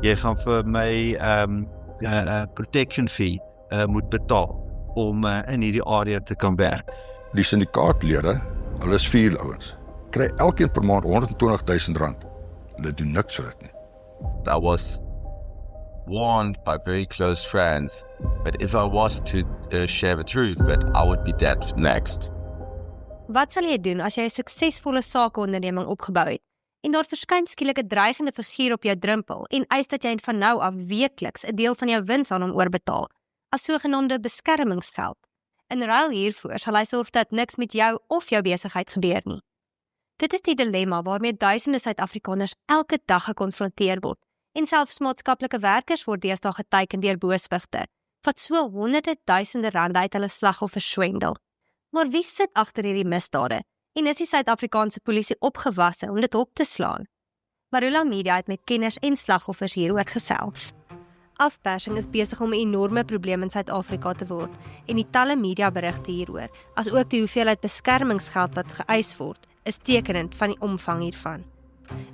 jy gaan vir my protection fee moet betaal om in hierdie area te kan werk. Die syndikaatlede, hulle is 4 ouens, kry elkeen per maand R120,000. Hulle doen niks vir dit nie. I was warned by very close friends that if I was to share the truth, that I would be dead next. Wat sal jy doen as jy 'n suksesvolle sakeonderneming opgebou het en daar verskyn skielik 'n dreigende figuur op jou drempel en eis dat jy van nou af weekliks 'n deel van jou wins aan hom oorbetaal as sogenaamde beskermingsgeld? In ruil hiervoor sal hy sorg dat niks met jou of jou besigheid gebeur nie. Dit is die dilemma waarmee duisende Suid-Afrikaners elke dag gekonfronteer word en selfs maatskaplike werkers word deesdae geteiken deur booswigte wat so honderde duisende rande uit hulle slagoffers swendel. Maar wie sit agter hierdie misdade en is die Suid-Afrikaanse polisie opgewasse om dit op te slaan? Marula Media het met kenners en slagoffers hieroor gesels. Afpersing is besig om 'n enorme probleem in Suid-Afrika te word en die talle mediaberigte hieroor, as ook die hoeveelheid beskermingsgeld wat geëis word, is tekenend van die omvang hiervan.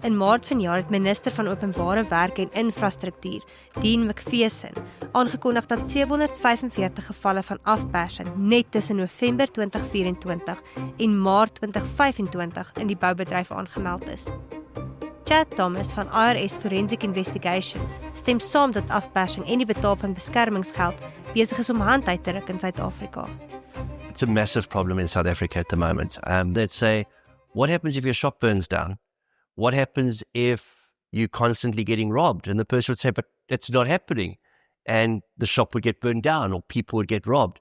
In Maart vanjaar het minister van Openbare Werke en Infrastruktuur, Dean McPherson, aangekondig dat 745 gevalle van afpersing net tussen November 2024 en Maart 2025 in die boubedryf aangemeld is. Chad Thomas van IRS Forensic Investigations stem saam dat afpersing en die betaal van beskermingsgeld besig is om hand uit te ruk in Suid-Afrika. It's a massive problem in South Africa at the moment. Let's say, what happens if your shop burns down? What happens if you're constantly getting robbed? And the person would say, but it's not happening. And the shop would get burned down or people would get robbed.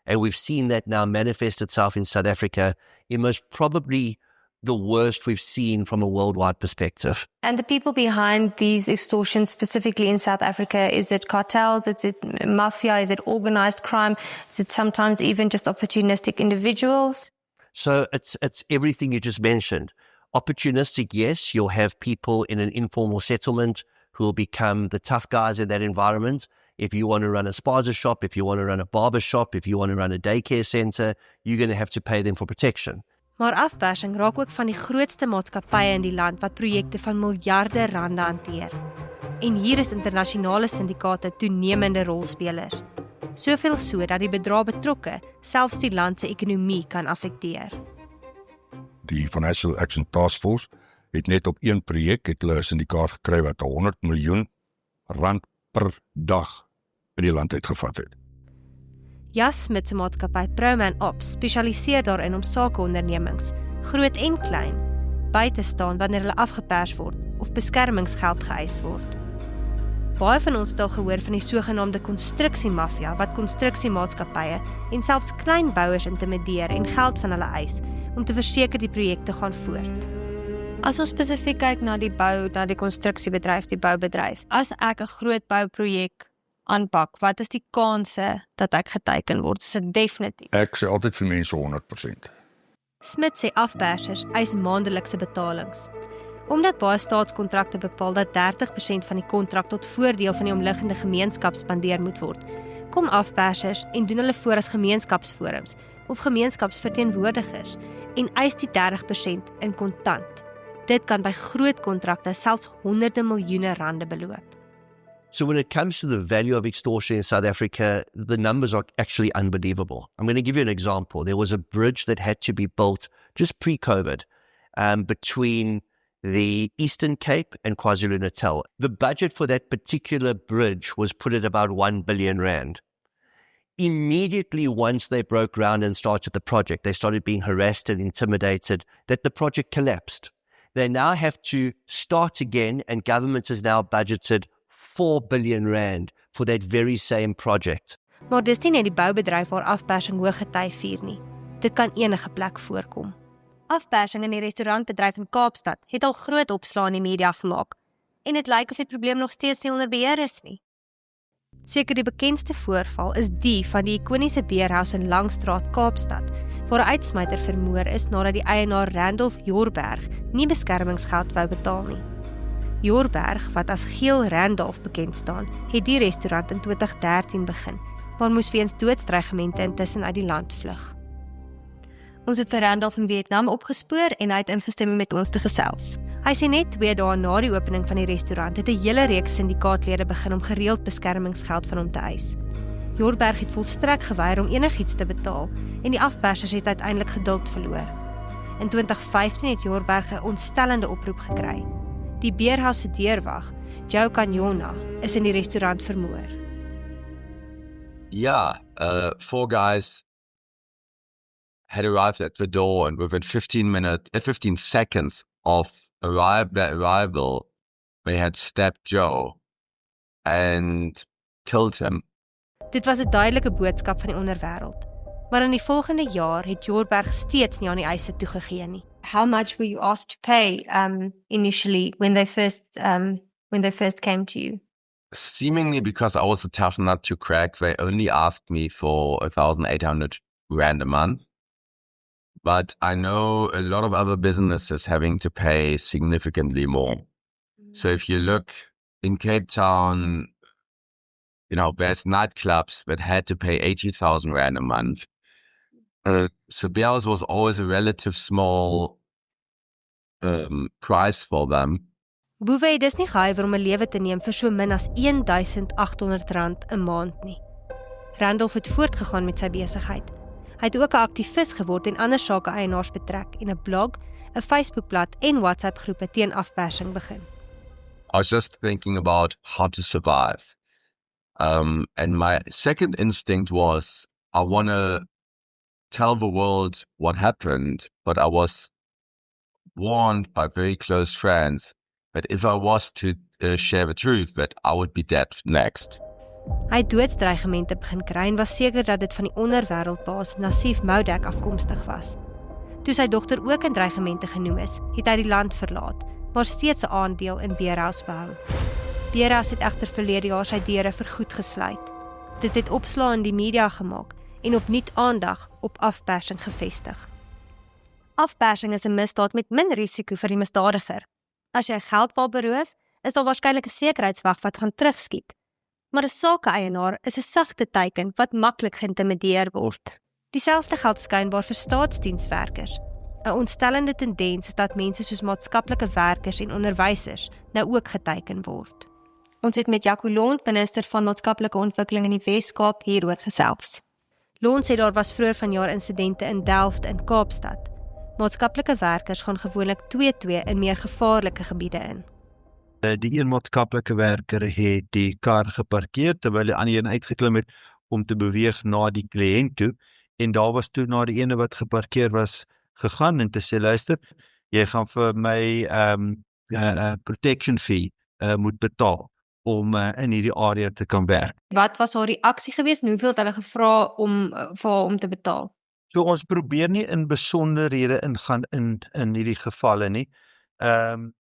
And we've seen that now manifest itself in South Africa in most probably the worst we've seen from a worldwide perspective. And the people behind these extortions, specifically in South Africa, is it cartels, is it mafia, is it organized crime, is it sometimes even just opportunistic individuals? So it's everything you just mentioned. Opportunistic, yes, you'll have people in an informal settlement who will become the tough guys in that environment. If you want to run a spaza shop, if you want to run a barber shop, if you want to run a daycare center, you're going to have to pay them for protection. Maar afpersing raak ook van die grootste maatskappye in die land wat projekte van miljarde rande hanteer. En hier is internasionale syndikaate toenemende rolspelers. Soveel so dat die bedrag betrokke selfs die land se ekonomie kan affekteer. Die Financial Action Task Force het net op een projek het hulle 'n syndikaat gekry wat R100 miljoen per dag in die land uitgevat het. Jas Smit se maatskappy Proman Ops spesialiseer daarin om sakeondernemings, groot en klein, by te staan wanneer hulle afgepers word of beskermingsgeld geëis word. Baie van ons het al gehoor van die sogenaamde konstruksiemafia wat konstruksiemaatskappye en selfs klein bouers intimideer en geld van hulle eis om te verseker die projekte gaan voort. As ons spesifiek kyk na die konstruksiebedryf, die boubedryf, as ek 'n groot bouprojek aanpak, wat is die kanse dat ek geteiken word? Dis definitief. Ek sê altyd vir mense 100%. Smit sê afpersers eis maandelikse betalings. Omdat baie staatskontrakte bepaal dat 30% van die kontrak tot voordeel van die omliggende gemeenskap spandeer moet word, kom afpersers en doen hulle voor as gemeenskapsforums of gemeenskapsverteenwoordigers en eis die 30% in kontant. Dit kan by groot kontrakte selfs honderde miljoene rande beloop. So when it comes to the value of extortion in South Africa, the numbers are actually unbelievable. I'm going to give you an example. There was a bridge that had to be built just pre-COVID between the Eastern Cape and KwaZulu-Natal. The budget for that particular bridge was put at about 1 billion rand. Immediately once they broke ground and started the project, they started being harassed and intimidated that the project collapsed. They now have to start again, and government has now budgeted 4 billion rand for that very same project. Maar dis nie net die boubedryf waar afpersing hoë gety vier nie. Dit kan enige plek voorkom. Afpersing in die restaurantbedryf in Kaapstad het al groot opslaa in die media gemaak en dit lyk of die probleem nog steeds nie onder beheer is nie. Seker die bekendste voorval is die van die ikoniese beerhuis in Langstraat, Kaapstad, waar 'n uitsmyter vermoor is nadat die eienaar Randolph Joorberg nie beskermingsgeld wou betaal nie. Joorberg, wat as Geel Randolph bekend staan, het die restaurant in 2013 begin, maar moes weens doodsdreigemente intussen uit die land vlug. Ons het vir Randolph in Vietnam opgespoor en hy het ingestem met ons te gesels. Hy sê net 2 dae na die opening van die restaurant het 'n hele reeks syndikaatlede begin om gereeld beskermingsgeld van hom te eis. Joerberg het volstrek geweier om enigiets te betaal en die afpersers het uiteindelik geduld verloor. In 2015 het Joerberg 'n ontstellende oproep gekry. Die Beerhuis se deurwag, Joe Canyona, is in die restaurant vermoor. Yeah, 4 guys had arrived at the door, and within 15 seconds of arrival, they had stabbed Joe and killed him. Dit was 'n duidelike boodskap van die onderwêreld. Maar in die volgende jaar het Joerberg steeds nie aan die eise toegegee nie. How much were you asked to pay initially when they first came to you? Seemingly because I was a tough nut to crack, they only asked me for 1,800 rand a month. But I know a lot of other businesses having to pay significantly more. So if you look in Cape Town, there's nightclubs that had to pay 80,000 rand a month. So Beerhuis was always a relative small price for them. Boewe het dus nie gehuiwer om 'n lewe te neem vir so min as R1,800 'n maand nie. Randolph het voortgegaan met sy besigheid. Hy het ook 'n aktivis geword en ander sake-eienaars betrek en 'n blog, 'n Facebookblad en WhatsApp-groepe teen afpersing begin. I was just thinking about how to survive. And my second instinct was, I want to tell the world what happened, but I was warned by very close friends that if I was to share the truth, that I would be dead next. Hy het doodsdreigemente begin kry en was seker dat dit van die onderwêreldbaas Nassif Moudek afkomstig was. Toe sy dogter ook in dreigemente genoem is, het hy die land verlaat, maar steeds 'n aandeel in Beerhuis behou. Beerhuis het egter verlede jaar sy deure vergoed gesluit. Dit het opslae in die media gemaak en opnuut aandag op afpersing gevestig. Afpersing is 'n misdaad met min risiko vir die misdadiger. As jy geld wil beroof, is daar waarskynlik 'n sekuriteitswag wat gaan terugskiet. Maar 'n sake-eienaar is 'n sagte teiken wat maklik geïntimideer word. Dieselfde geld skynbaar vir staatsdienswerkers. 'n Ontstellende tendens is dat mense soos maatskaplike werkers en onderwysers nou ook geteiken word. Ons het met Jaco Lont, minister van maatskaplike ontwikkeling in die Wes-Kaap, hieroor gesels. Lont sê daar was vroeër vanjaar insidente in Delft en Kaapstad. Maatskaplike werkers gaan gewoonlik 2-2 in meer gevaarlike gebiede in. Die een maatskaplike werker het die kar geparkeer terwyl die ander een uitgeklim het om te beweeg na die kliënt toe, en daar was toe na die ene wat geparkeer was gegaan en te sê, luister, jy gaan vir my protection fee moet betaal om in hierdie area te kan werk. Wat was haar reaksie geweest en hoeveel het hulle gevra vir haar om te betaal? So ons probeer nie in besonderhede ingaan in hierdie gevalle nie.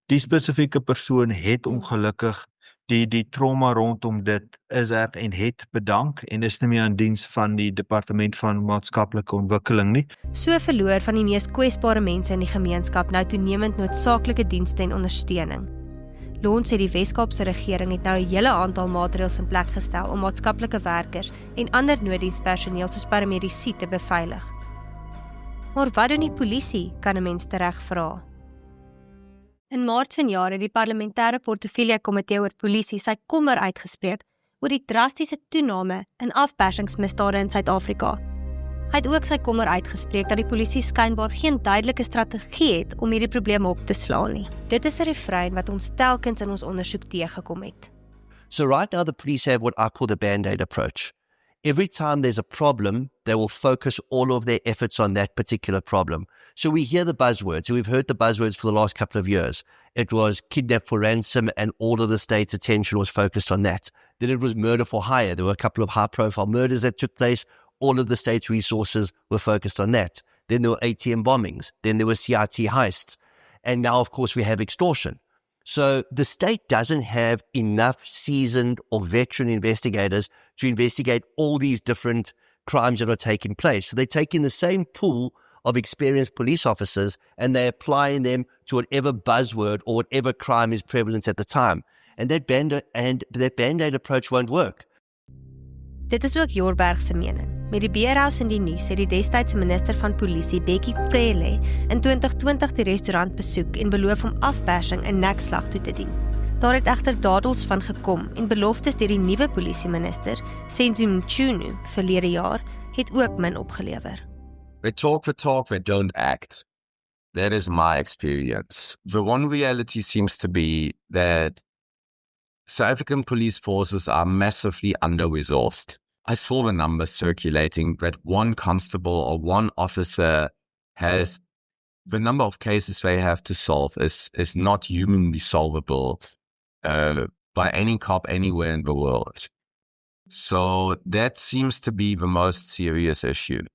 Die spesifieke persoon het ongelukkig die trauma rondom dit is en het bedank en is nie meer aan diens van die Departement van Maatskaplike Ontwikkeling nie. So verloor van die mees kwesbare mense in die gemeenskap nou toenemend noodsaaklike dienste en ondersteuning. Lont sê die Wes-Kaapse regering het nou 'n hele aantal maatreëls in plek gestel om maatskaplike werkers en ander nooddienspersoneel soos paramedisy te beveilig. Maar wat doen die polisie, kan 'n mens tereg vra. In Maart vanjaar het die parlementêre portefeulje komitee oor polisie sy kommer uitgespreek oor die drastiese toename in afpersingsmisdade in Suid-Afrika. Hy het ook sy kommer uitgespreek dat die polisie skynbaar geen duidelike strategie het om hierdie probleme op te slaan nie. Dit is 'n refrein wat ons telkens in ons ondersoek teëgekom het. So right now the police have what I call the Band-Aid approach. Every time there's a problem, they will focus all of their efforts on that particular problem. So we hear the buzzwords, and we've heard the buzzwords for the last couple of years. It was kidnap for ransom, and all of the state's attention was focused on that. Then it was murder for hire. There were a couple of high-profile murders that took place. All of the state's resources were focused on that. Then there were ATM bombings. Then there were CRT heists. And now, of course, we have extortion. So the state doesn't have enough seasoned or veteran investigators to investigate all these different crimes that are taking place. So they're taking the same pool of experienced police officers and they're applying them to whatever buzzword or whatever crime is prevalent at the time. And that Band-Aid approach won't work. Dit is ook Joerberg se mening, Met die beerhuis in die nuus het die destydse minister van polisie, Bekkie Cele, in 2020 die restaurant besoek en beloof om afpersing in nekslag toe te dien. Daar het egter dadels van gekom en beloftes deur die nuwe polisieminister, Senzo Mchunu, verlede jaar, het ook min opgelewer. They talk the talk, they don't act. That is my experience. The one reality seems to be that South African police forces are massively under-resourced. I saw the numbers circulating that one constable or one officer has, the number of cases they have to solve is not humanly solvable by any cop anywhere in the world. So that seems to be the most serious issue.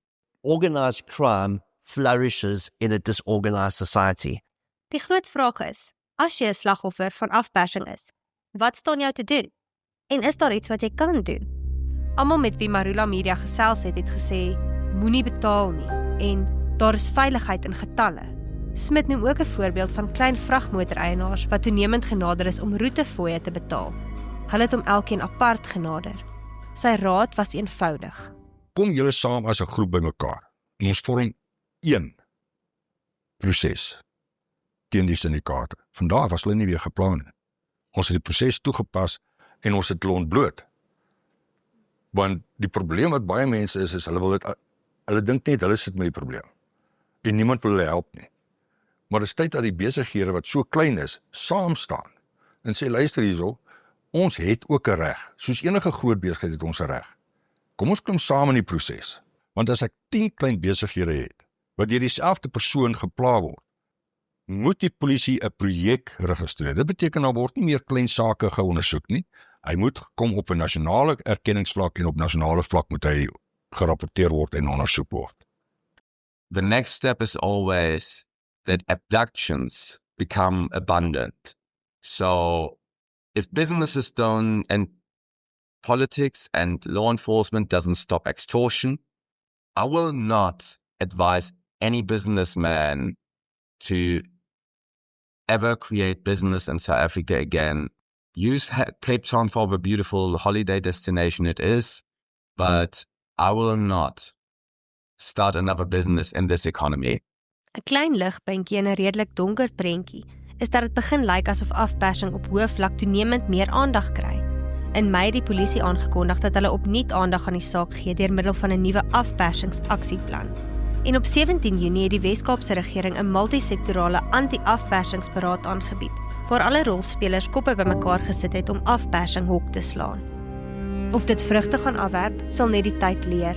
Organized crime flourishes in a disorganized society. Die groot vraag is, as jy 'n slagoffer van afpersing is, wat staan jou te doen? En is daar iets wat jy kan doen? Almal met wie Marula Media gesels het gesê, moenie betaal nie, en daar is veiligheid in getalle. Smit noem ook 'n voorbeeld van klein vragmotoreienaars wat toenemend genader is om roetefooie te betaal. Hulle het hom elkeen apart genader. Sy raad was eenvoudig. Kom julle saam as 'n groep bymekaar en ons vorm een proses teen die syndikaate. Vandaar was hulle nie weer geplan nie. Ons het die proses toegepas en ons het hulle ontbloot. Want die probleem wat baie mense is hulle dink net hulle sit met die probleem. En niemand wil hulle help nie. Maar dit is tyd dat die besighede wat so klein is, saam staan en sê, luister hierso, ons het ook 'n reg. Soos enige groot besigheid het ons 'n reg. Kom ons klim saam in die proses. Want as ek 10 klein besighede het, wat deur dieselfde persoon gepla word, moet die polisie 'n projek registreer. Dit beteken daar word nie meer klein sake geondersoek nie. Hy moet kom op 'n nasionale erkenningsvlak en op nasionale vlak moet hy gerapporteer word en ondersoek word. The next step is always that abductions become abundant. So if businesses don't, and politics and law enforcement doesn't stop extortion, I will not advise any businessman to ever create business in South Africa again. Use Cape Town for the beautiful holiday destination it is, but I will not start another business in this economy. 'n Klein ligpuntjie in 'n redelik donker prentjie is dat dit begin lyk asof afpersing op hoë vlak toenemend meer aandag kry. In Mei het die polisie aangekondig dat hulle opnuut aandag aan die saak gee deur middel van 'n nuwe afpersingsaksieplan. En op 17 Junie het die Wes-Kaapse regering 'n multisektorale anti-afpersingsberaad aangebied, waar alle rolspelers koppe bymekaar gesit het om afpersing hok te slaan. Of dit vrugte gaan afwerp, sal net die tyd leer.